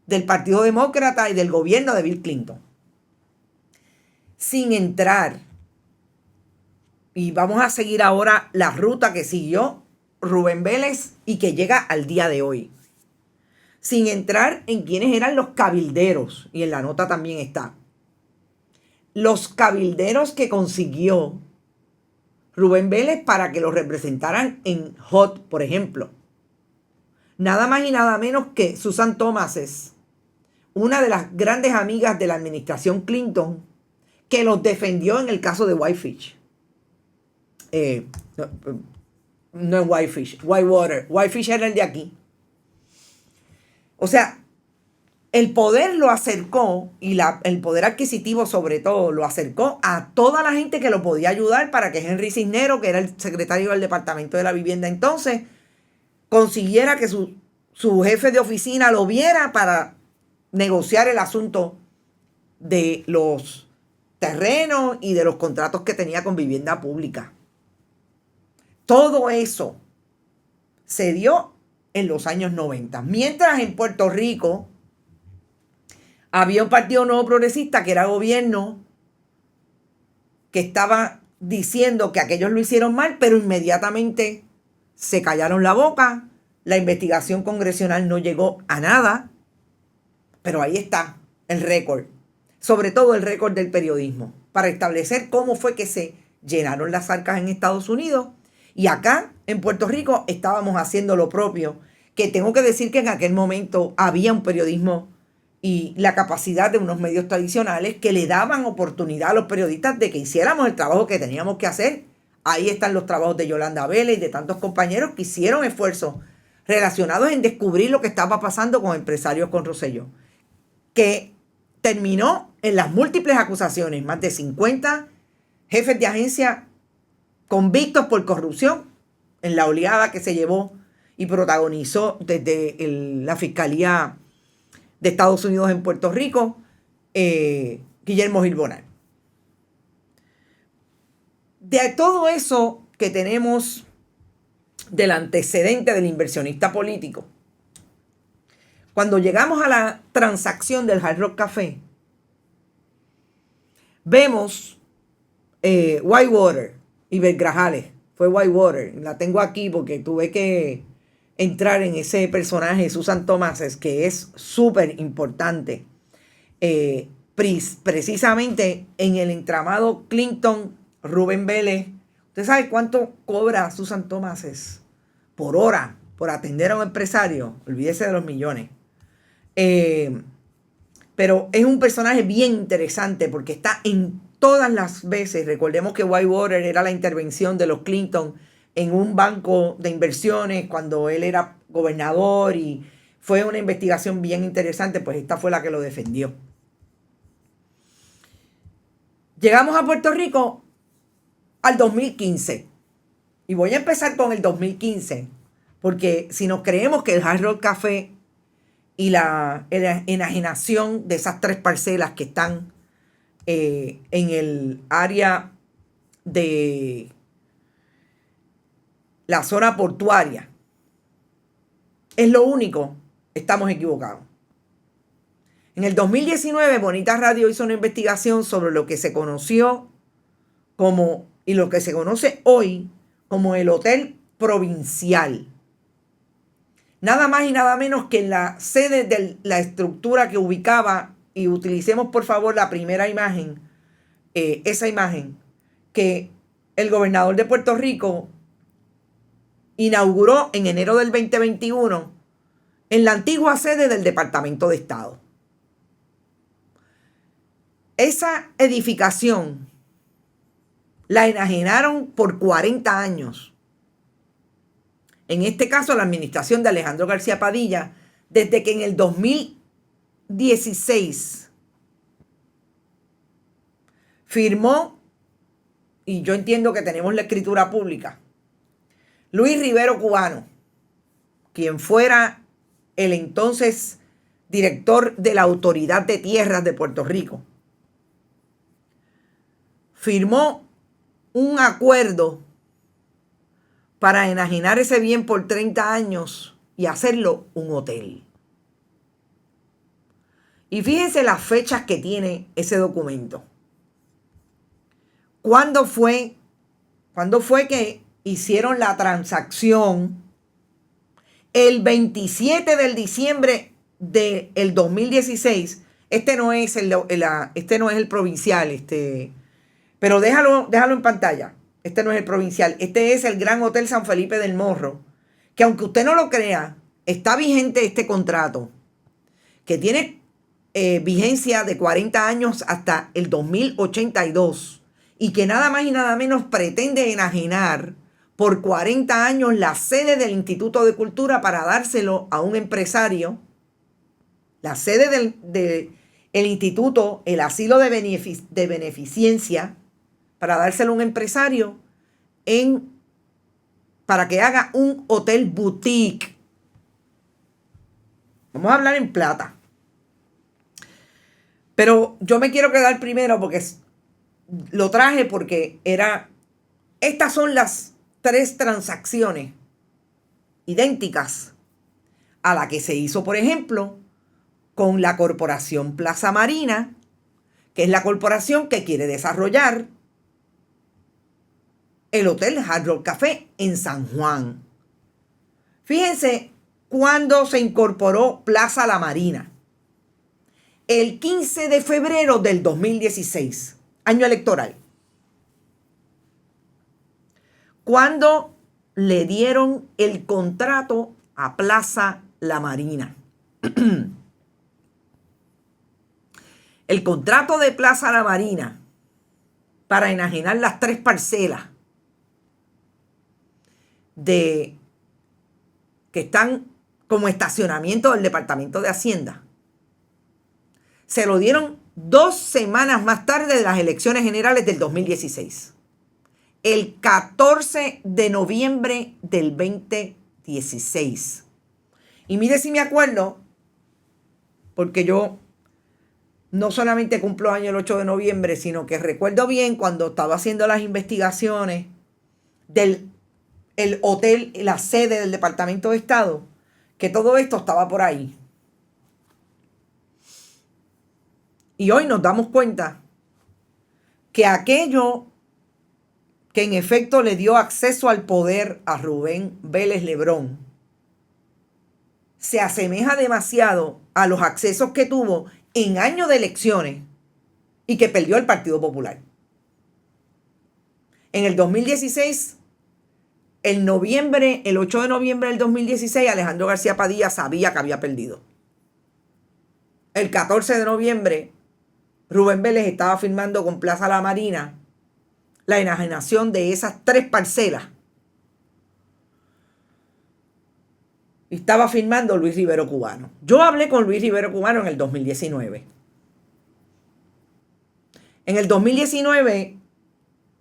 del Partido Demócrata y del gobierno de Bill Clinton. Sin entrar, y vamos a seguir ahora la ruta que siguió Rubén Vélez y que llega al día de hoy. Sin entrar en quiénes eran los cabilderos, y en la nota también está. Los cabilderos que consiguió Rubén Vélez para que lo representaran en HOT, por ejemplo. Nada más y nada menos que Susan Thomases, una de las grandes amigas de la administración Clinton, que los defendió en el caso de Whitefish. No es Whitefish, Whitewater. Whitefish era el de aquí. O sea, el poder lo acercó, y el poder adquisitivo sobre todo, lo acercó a toda la gente que lo podía ayudar para que Henry Cisneros, que era el secretario del Departamento de la Vivienda entonces, consiguiera que su jefe de oficina lo viera para negociar el asunto de los terrenos y de los contratos que tenía con vivienda pública. Todo eso se dio en los años 90. Mientras en Puerto Rico había un Partido Nuevo Progresista que era gobierno, que estaba diciendo que aquellos lo hicieron mal, pero inmediatamente se callaron la boca. La investigación congresional no llegó a nada, pero ahí está el récord, sobre todo el récord del periodismo, para establecer cómo fue que se llenaron las arcas en Estados Unidos. Y acá, en Puerto Rico, estábamos haciendo lo propio, que tengo que decir que en aquel momento había un periodismo y la capacidad de unos medios tradicionales que le daban oportunidad a los periodistas de que hiciéramos el trabajo que teníamos que hacer. Ahí están los trabajos de Yolanda Vélez y de tantos compañeros que hicieron esfuerzos relacionados en descubrir lo que estaba pasando con empresarios con Rosselló, que terminó en las múltiples acusaciones, más de 50 jefes de agencia convictos por corrupción en la oleada que se llevó y protagonizó desde la Fiscalía de Estados Unidos en Puerto Rico, Guillermo Gil Bonal. De todo eso que tenemos del antecedente del inversionista político, cuando llegamos a la transacción del Hard Rock Café, vemos Whitewater y Belgrajales. Fue Whitewater. La tengo aquí porque tuve que entrar en ese personaje, Susan Thomases, que es súper importante. Precisamente en el entramado Clinton, Rubén Vélez. ¿Usted sabe cuánto cobra Susan Thomases por hora por atender a un empresario? Olvídese de los millones. Pero es un personaje bien interesante porque está en todas las veces. Recordemos que Whitewater era la intervención de los Clinton en un banco de inversiones cuando él era gobernador y fue una investigación bien interesante, pues esta fue la que lo defendió. Llegamos a Puerto Rico al 2015 y voy a empezar con el 2015 porque si nos creemos que el Hard Rock Café y la enajenación de esas 3 parcelas que están en el área de la zona portuaria es lo único, estamos equivocados. En el 2019, Bonita Radio hizo una investigación sobre lo que se conoció como, y lo que se conoce hoy como el Hotel Provincial. Nada más y nada menos que en la sede de la estructura que ubicaba, y utilicemos por favor la primera imagen, esa imagen que el gobernador de Puerto Rico inauguró en enero del 2021 en la antigua sede del Departamento de Estado. Esa edificación la enajenaron por 40 años. En este caso, la administración de Alejandro García Padilla, desde que en el 2016 firmó, y yo entiendo que tenemos la escritura pública, Luis Rivero Cubano, quien fuera el entonces director de la Autoridad de Tierras de Puerto Rico, firmó un acuerdo para enajenar ese bien por 30 años y hacerlo un hotel. Y fíjense las fechas que tiene ese documento. ¿Cuándo fue que hicieron la transacción? El 27 de diciembre del 2016. Este no es el provincial, pero déjalo en pantalla. Este no es el provincial. Este es el Gran Hotel San Felipe del Morro, que aunque usted no lo crea, está vigente este contrato, que tiene vigencia de 40 años hasta el 2082 y que nada más y nada menos pretende enajenar por 40 años la sede del Instituto de Cultura para dárselo a un empresario. La sede del instituto, el asilo de beneficencia, para dárselo a un empresario para que haga un hotel boutique. Vamos a hablar en plata. Pero yo me quiero quedar primero porque lo traje porque estas son las 3 transacciones idénticas a la que se hizo, por ejemplo, con la Corporación Plaza Marina, que es la corporación que quiere desarrollar el Hotel Hard Rock Café en San Juan. Fíjense cuándo se incorporó Plaza La Marina. El 15 de febrero del 2016, año electoral. Cuando le dieron el contrato a Plaza La Marina. El contrato de Plaza La Marina para enajenar las 3 parcelas que están como estacionamiento del Departamento de Hacienda. Se lo dieron 2 semanas más tarde de las elecciones generales del 2016. El 14 de noviembre del 2016. Y mire si me acuerdo, porque yo no solamente cumplo año el 8 de noviembre, sino que recuerdo bien cuando estaba haciendo las investigaciones del el hotel, la sede del Departamento de Estado, que todo esto estaba por ahí. Y hoy nos damos cuenta que aquello que en efecto le dio acceso al poder a Rubén Vélez Lebrón se asemeja demasiado a los accesos que tuvo en años de elecciones y que perdió el Partido Popular. En el 2016, el 8 de noviembre del 2016, Alejandro García Padilla sabía que había perdido. el 14 de noviembre, Rubén Vélez estaba firmando con Plaza La Marina la enajenación de esas 3 parcelas. Y estaba firmando Luis Rivero Cubano. Yo hablé con Luis Rivero Cubano en el 2019. En el 2019,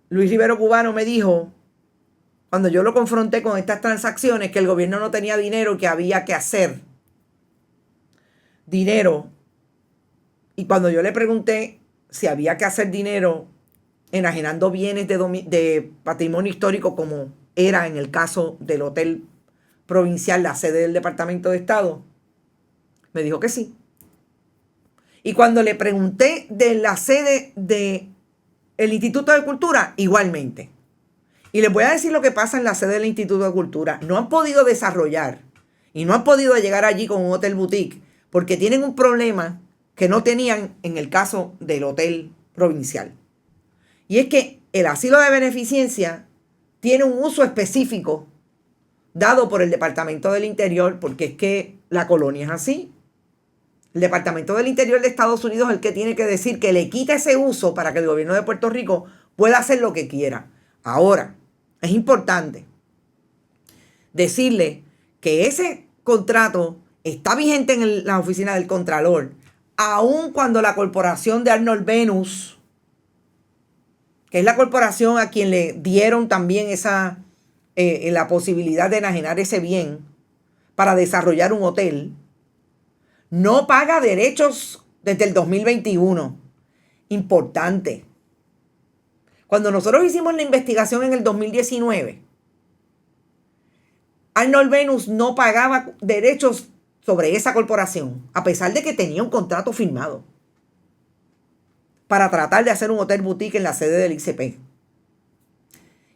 Luis Rivero Cubano me dijo, cuando yo lo confronté con estas transacciones, que el gobierno no tenía dinero, que había que hacer dinero. Y cuando yo le pregunté si había que hacer dinero enajenando bienes de patrimonio histórico, como era en el caso del Hotel Provincial, la sede del Departamento de Estado, me dijo que sí. Y cuando le pregunté de la sede del Instituto de Cultura, igualmente. Y les voy a decir lo que pasa en la sede del Instituto de Cultura. No han podido desarrollar y no han podido llegar allí con un hotel boutique porque tienen un problema que no tenían en el caso del Hotel Provincial. Y es que el asilo de beneficencia tiene un uso específico dado por el Departamento del Interior, porque es que la colonia es así. El Departamento del Interior de Estados Unidos es el que tiene que decir que le quita ese uso para que el gobierno de Puerto Rico pueda hacer lo que quiera. Ahora, es importante decirle que ese contrato está vigente en la oficina del Contralor, aun cuando la corporación de Arnold Venus, que es la corporación a quien le dieron también la posibilidad de enajenar ese bien para desarrollar un hotel, no paga derechos desde el 2021. Importante. Cuando nosotros hicimos la investigación en el 2019, Arnold Venus no pagaba derechos sobre esa corporación, a pesar de que tenía un contrato firmado para tratar de hacer un hotel boutique en la sede del ICP.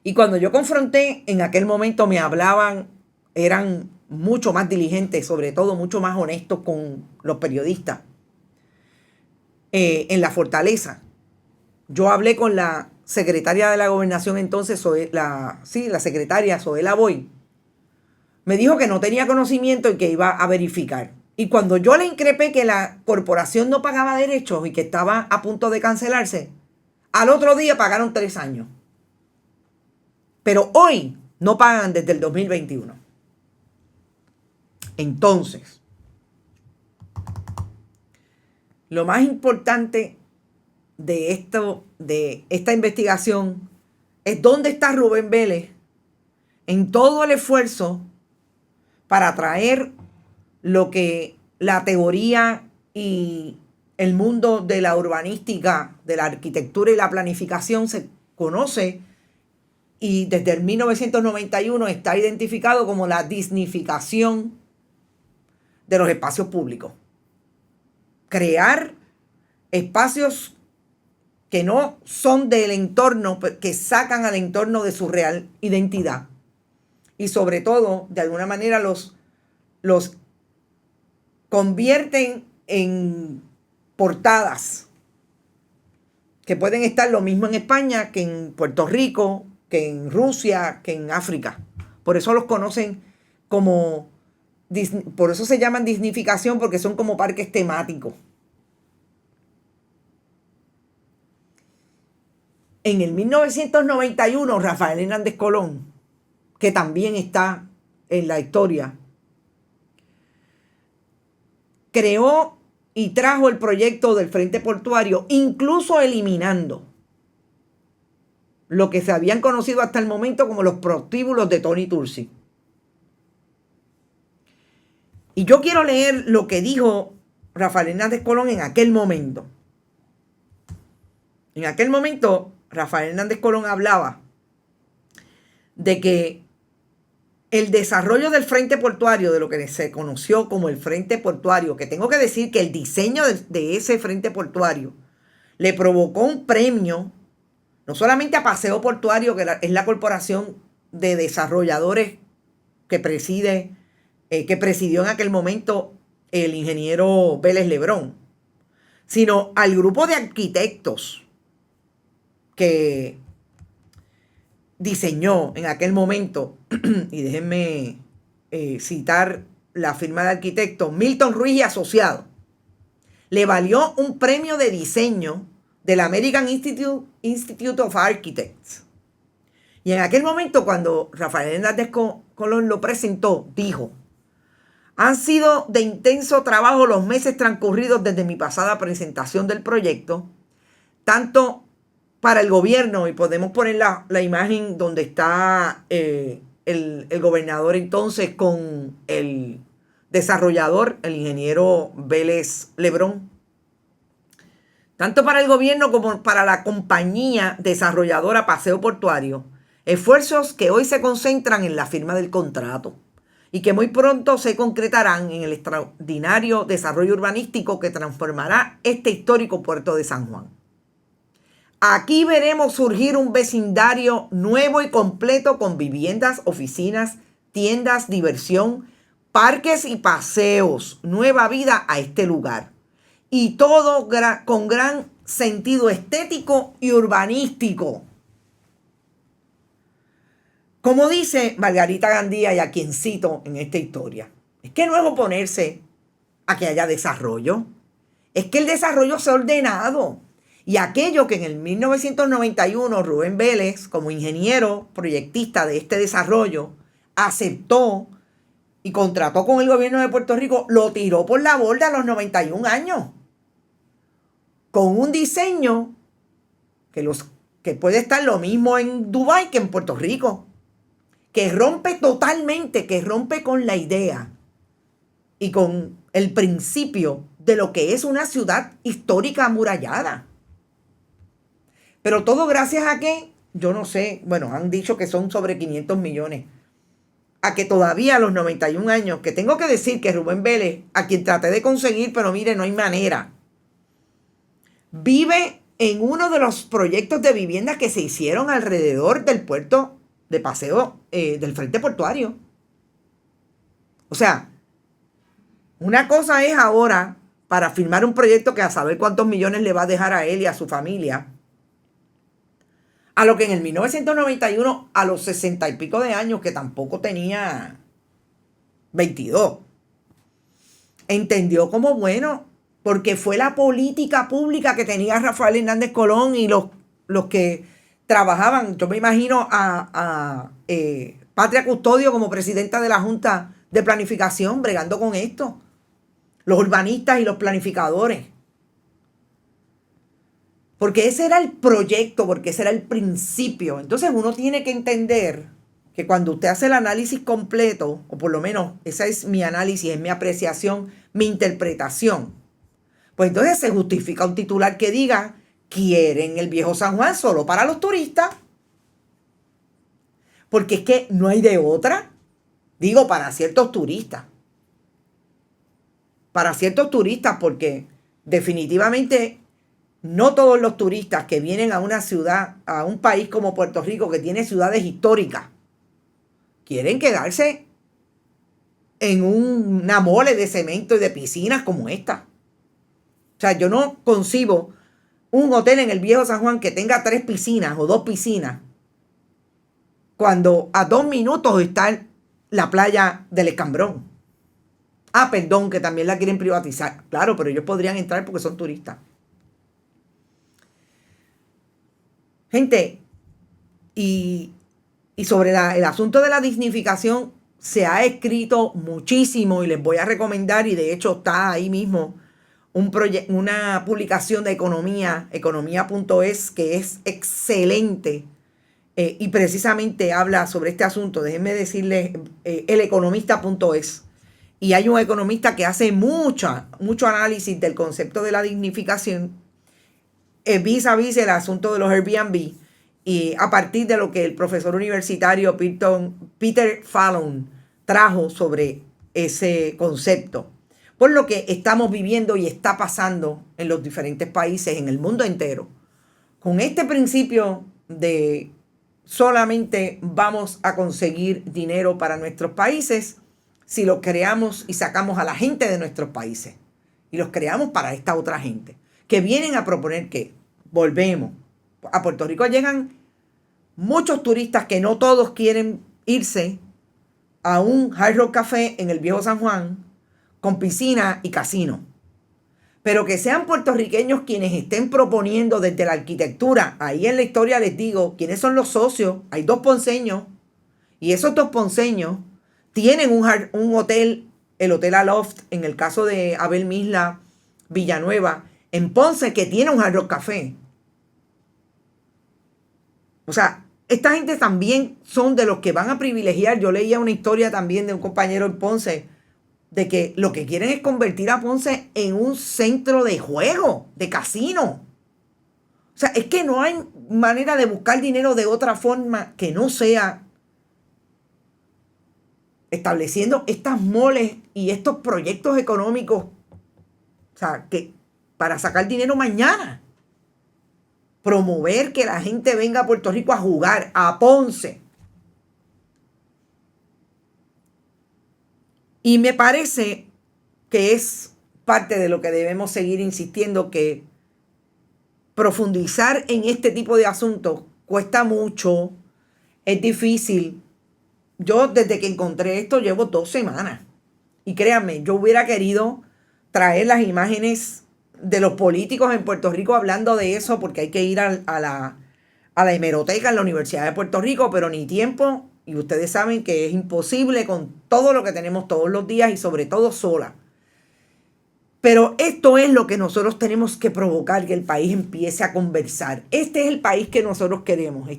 Y cuando yo confronté, en aquel momento me hablaban, eran mucho más diligentes, sobre todo mucho más honestos con los periodistas. En la Fortaleza, yo hablé con la secretaria de la Gobernación entonces, la secretaria Zoela Boy. Me dijo que no tenía conocimiento y que iba a verificar. Y cuando yo le increpé que la corporación no pagaba derechos y que estaba a punto de cancelarse, al otro día pagaron 3 años. Pero hoy no pagan desde el 2021. Entonces, lo más importante de esta investigación es dónde está Rubén Vélez en todo el esfuerzo para traer lo que la teoría y el mundo de la urbanística, de la arquitectura y la planificación se conoce, y desde el 1991 está identificado como la disnificación de los espacios públicos. Crear espacios que no son del entorno, que sacan al entorno de su real identidad. Y sobre todo, de alguna manera, los convierten en portadas que pueden estar lo mismo en España que en Puerto Rico, que en Rusia, que en África. Por eso los conocen como, por eso se llaman disnificación, porque son como parques temáticos. En el 1991, Rafael Hernández Colón, que también está en la historia, creó y trajo el proyecto del Frente Portuario, incluso eliminando lo que se habían conocido hasta el momento como los prostíbulos de Tony Tursi. Y yo quiero leer lo que dijo Rafael Hernández Colón en aquel momento. En aquel momento, Rafael Hernández Colón hablaba de que el desarrollo del Frente Portuario, de lo que se conoció como el Frente Portuario, que tengo que decir que el diseño de ese Frente Portuario le provocó un premio, no solamente a Paseo Portuario, que es la corporación de desarrolladores que presidió en aquel momento el ingeniero Vélez Lebrón, sino al grupo de arquitectos que diseñó en aquel momento, y déjenme citar la firma de arquitectos, Milton Ruiz y Asociados. le valió un premio de diseño del American Institute of Architects. Y en aquel momento, cuando Rafael Hernández Colón lo presentó, dijo: han sido de intenso trabajo los meses transcurridos desde mi pasada presentación del proyecto, tanto para el gobierno, y podemos poner la imagen donde está el gobernador entonces con el desarrollador, el ingeniero Vélez Lebrón, tanto para el gobierno como para la compañía desarrolladora Paseo Portuario, esfuerzos que hoy se concentran en la firma del contrato y que muy pronto se concretarán en el extraordinario desarrollo urbanístico que transformará este histórico puerto de San Juan. Aquí veremos surgir un vecindario nuevo y completo con viviendas, oficinas, tiendas, diversión, parques y paseos, nueva vida a este lugar. Y todo con gran sentido estético y urbanístico. Como dice Margarita Gandía, y a quien cito en esta historia, es que no es oponerse a que haya desarrollo, es que el desarrollo sea ordenado. Y aquello que en el 1991 Rubén Vélez, como ingeniero proyectista de este desarrollo, aceptó y contrató con el gobierno de Puerto Rico, lo tiró por la borda a los 91 años. Con un diseño que puede estar lo mismo en Dubái que en Puerto Rico. Que rompe totalmente, que rompe con la idea y con el principio de lo que es una ciudad histórica amurallada. Pero todo gracias a que, yo no sé, bueno, han dicho que son sobre 500 millones. A que todavía a los 91 años, que tengo que decir que Rubén Vélez, a quien traté de conseguir, pero mire, no hay manera, vive en uno de los proyectos de viviendas que se hicieron alrededor del puerto de paseo del Frente Portuario. O sea, una cosa es ahora para firmar un proyecto que a saber cuántos millones le va a dejar a él y a su familia, a lo que en el 1991, a los 60 y pico de años, que tampoco tenía 22, entendió como bueno, porque fue la política pública que tenía Rafael Hernández Colón y los que trabajaban. Yo me imagino a Patria Custodio como presidenta de la Junta de Planificación bregando con esto, los urbanistas y los planificadores. Porque ese era el proyecto, porque ese era el principio. Entonces uno tiene que entender que cuando usted hace el análisis completo, o por lo menos esa es mi análisis, es mi apreciación, mi interpretación, pues entonces se justifica un titular que diga: quieren el viejo San Juan solo para los turistas. Porque es que no hay de otra. Digo, para ciertos turistas. Para ciertos turistas, porque definitivamente no todos los turistas que vienen a una ciudad, a un país como Puerto Rico, que tiene ciudades históricas, quieren quedarse en una mole de cemento y de piscinas como esta. O sea, yo no concibo un hotel en el viejo San Juan que tenga 3 piscinas o 2 piscinas, cuando a 2 minutos está la playa del Escambrón. Ah, perdón, que también la quieren privatizar. Claro, pero ellos podrían entrar porque son turistas. Gente, y sobre el asunto de la dignificación se ha escrito muchísimo y les voy a recomendar, y de hecho está ahí mismo, una publicación de economía.es, que es excelente y precisamente habla sobre este asunto. Déjenme decirles, eleconomista.es. Y hay un economista que hace mucho análisis del concepto de la dignificación vis a vis el asunto de los Airbnb, y a partir de lo que el profesor universitario Peter Fallon trajo sobre ese concepto. Por lo que estamos viviendo y está pasando en los diferentes países, en el mundo entero, con este principio de solamente vamos a conseguir dinero para nuestros países si lo creamos y sacamos a la gente de nuestros países y los creamos para esta otra gente, que vienen a proponer que volvemos. A Puerto Rico llegan muchos turistas que no todos quieren irse a un Hard Rock Café en el viejo San Juan con piscina y casino. pero que sean puertorriqueños quienes estén proponiendo desde la arquitectura. Ahí en la historia les digo quiénes son los socios. Hay 2 ponceños y esos 2 ponceños tienen un hotel, el Hotel Aloft, en el caso de Abel Misla Villanueva, en Ponce, que tiene un Hard Rock Café. O sea, esta gente también son de los que van a privilegiar. Yo leía una historia también de un compañero en Ponce, de que lo que quieren es convertir a Ponce en un centro de juego, de casino. O sea, es que no hay manera de buscar dinero de otra forma que no sea estableciendo estas moles y estos proyectos económicos. O sea, que para sacar dinero mañana. Promover que la gente venga a Puerto Rico a jugar, a Ponce. Y me parece que es parte de lo que debemos seguir insistiendo, que profundizar en este tipo de asuntos cuesta mucho, es difícil. Yo desde que encontré esto llevo 2 semanas. Y créanme, yo hubiera querido traer las imágenes de los políticos en Puerto Rico hablando de eso, porque hay que ir a la hemeroteca en la Universidad de Puerto Rico, pero ni tiempo, y ustedes saben que es imposible con todo lo que tenemos todos los días y sobre todo sola. Pero esto es lo que nosotros tenemos que provocar, que el país empiece a conversar. Este es el país que nosotros queremos.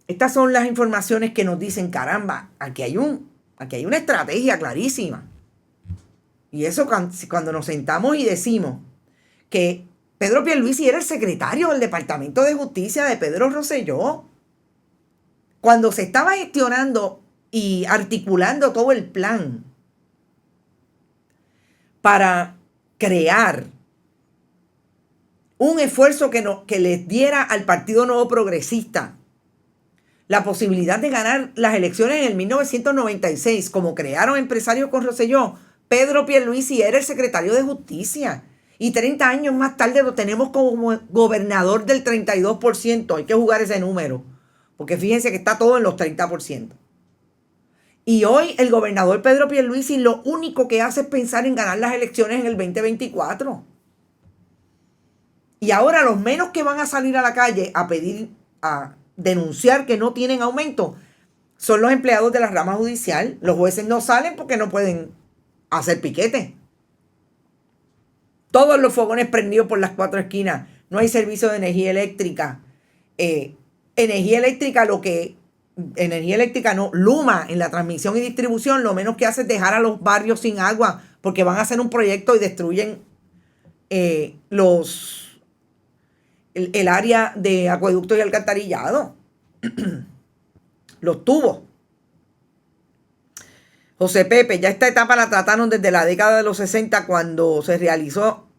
Estas son las informaciones que nos dicen, caramba, aquí hay una estrategia clarísima. Y eso cuando nos sentamos y decimos que Pedro Pierluisi era el secretario del Departamento de Justicia de Pedro Rosselló, cuando se estaba gestionando y articulando todo el plan para crear un esfuerzo que les diera al Partido Nuevo Progresista la posibilidad de ganar las elecciones en el 1996, como crearon empresarios con Rosselló. Pedro Pierluisi era el secretario de Justicia y 30 años más tarde lo tenemos como gobernador del 32%. Hay que jugar ese número, porque fíjense que está todo en los 30%. Y hoy el gobernador Pedro Pierluisi lo único que hace es pensar en ganar las elecciones en el 2024. Y ahora los menos que van a salir a la calle a denunciar que no tienen aumento son los empleados de la rama judicial. Los jueces no salen porque no pueden hacer piquete. Todos los fogones prendidos por las 4 esquinas. No hay servicio de energía eléctrica. Luma en la transmisión y distribución lo menos que hace es dejar a los barrios sin agua, porque van a hacer un proyecto y destruyen el área de acueducto y alcantarillado. Los tubos. José Pepe, ya esta etapa la trataron desde la década de los 60 cuando se realizó,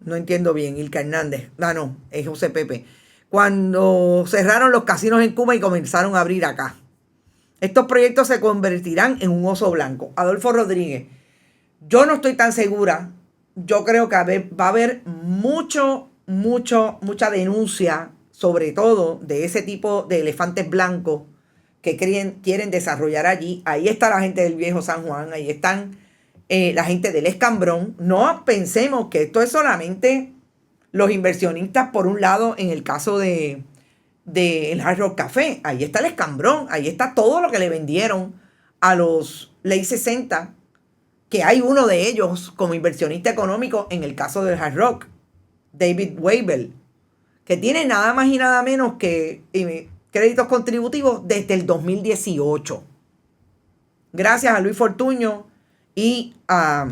no entiendo bien, Ilka Hernández, no, es José Pepe, cuando cerraron los casinos en Cuba y comenzaron a abrir acá. Estos proyectos se convertirán en un oso blanco. Adolfo Rodríguez, yo no estoy tan segura, yo creo que va a haber mucha denuncia, sobre todo de ese tipo de elefantes blancos que quieren desarrollar allí. Ahí está la gente del Viejo San Juan, ahí están la gente del Escambrón. No pensemos que esto es solamente los inversionistas, por un lado, en el caso de el Hard Rock Café. Ahí está el Escambrón, ahí está todo lo que le vendieron a los Ley 60, que hay uno de ellos como inversionista económico en el caso del Hard Rock, David Weibel, que tiene nada más y nada menos que créditos contributivos desde el 2018. Gracias a Luis Fortuño y a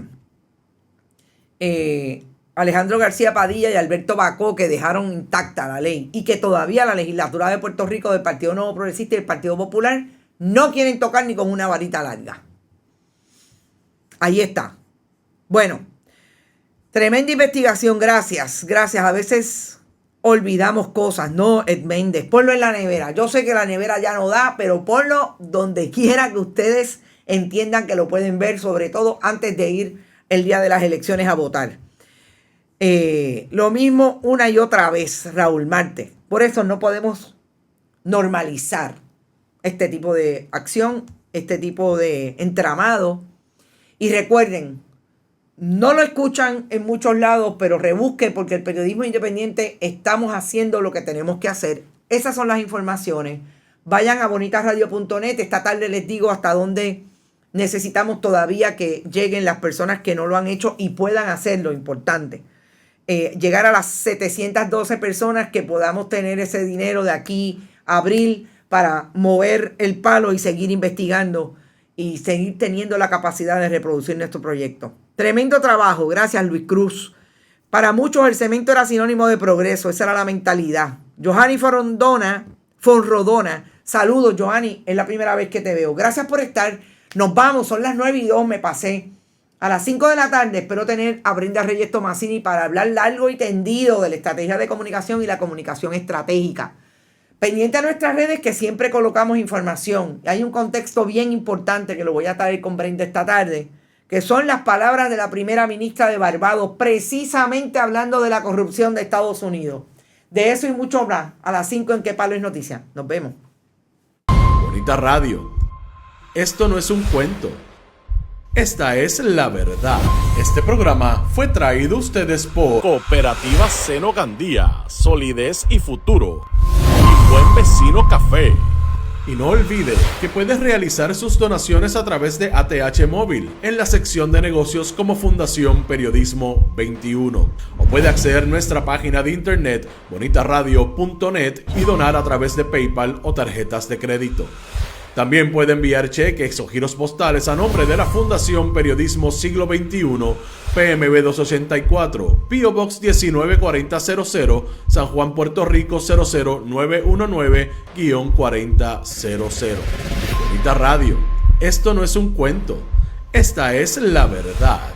Alejandro García Padilla y Alberto Bacó, que dejaron intacta la ley y que todavía la legislatura de Puerto Rico del Partido Nuevo Progresista y el Partido Popular no quieren tocar ni con una varita larga. Ahí está. Bueno, tremenda investigación. Gracias. A veces olvidamos cosas, ¿no, Ed Méndez? Ponlo en la nevera. Yo sé que la nevera ya no da, pero ponlo donde quiera que ustedes entiendan que lo pueden ver, sobre todo antes de ir el día de las elecciones a votar. Lo mismo una y otra vez, Raúl Marte. Por eso no podemos normalizar este tipo de acción, este tipo de entramado. Y recuerden, No lo escuchan en muchos lados, pero rebusque, porque el periodismo independiente estamos haciendo lo que tenemos que hacer. Esas son las informaciones. Vayan a bonitasradio.net. Esta tarde les digo hasta dónde necesitamos todavía que lleguen las personas que no lo han hecho y puedan hacerlo, importante. Llegar a las 712 personas, que podamos tener ese dinero de aquí a abril para mover el palo y seguir investigando y seguir teniendo la capacidad de reproducir nuestro proyecto. Tremendo trabajo, gracias Luis Cruz. Para muchos el cemento era sinónimo de progreso, esa era la mentalidad. Johanny Fonrodona, saludos Johanny, es la primera vez que te veo. Gracias por estar, nos vamos, son las 9:02, me pasé. A las 5 de la tarde espero tener a Brenda Reyes Tomasini para hablar largo y tendido de la estrategia de comunicación y la comunicación estratégica. Pendiente a nuestras redes, que siempre colocamos información. Hay un contexto bien importante que lo voy a traer con Brenda esta tarde, que son las palabras de la primera ministra de Barbados, precisamente hablando de la corrupción de Estados Unidos. De eso y mucho más, a las 5 en ¿Qué Palo es Noticia? Nos vemos. Bonita Radio. Esto no es un cuento. Esta es la verdad. Este programa fue traído a ustedes por Cooperativa Seno Gandía, solidez y futuro. Y Buen Vecino Café. Y no olvide que puedes realizar sus donaciones a través de ATH Móvil en la sección de negocios como Fundación Periodismo 21. O puede acceder a nuestra página de internet bonitasradio.net y donar a través de PayPal o tarjetas de crédito. También puede enviar cheques o giros postales a nombre de la Fundación Periodismo Siglo XXI, PMB 284, P.O. Box 194000, San Juan, Puerto Rico 00919-4000. Bonita Radio, esto no es un cuento, esta es la verdad.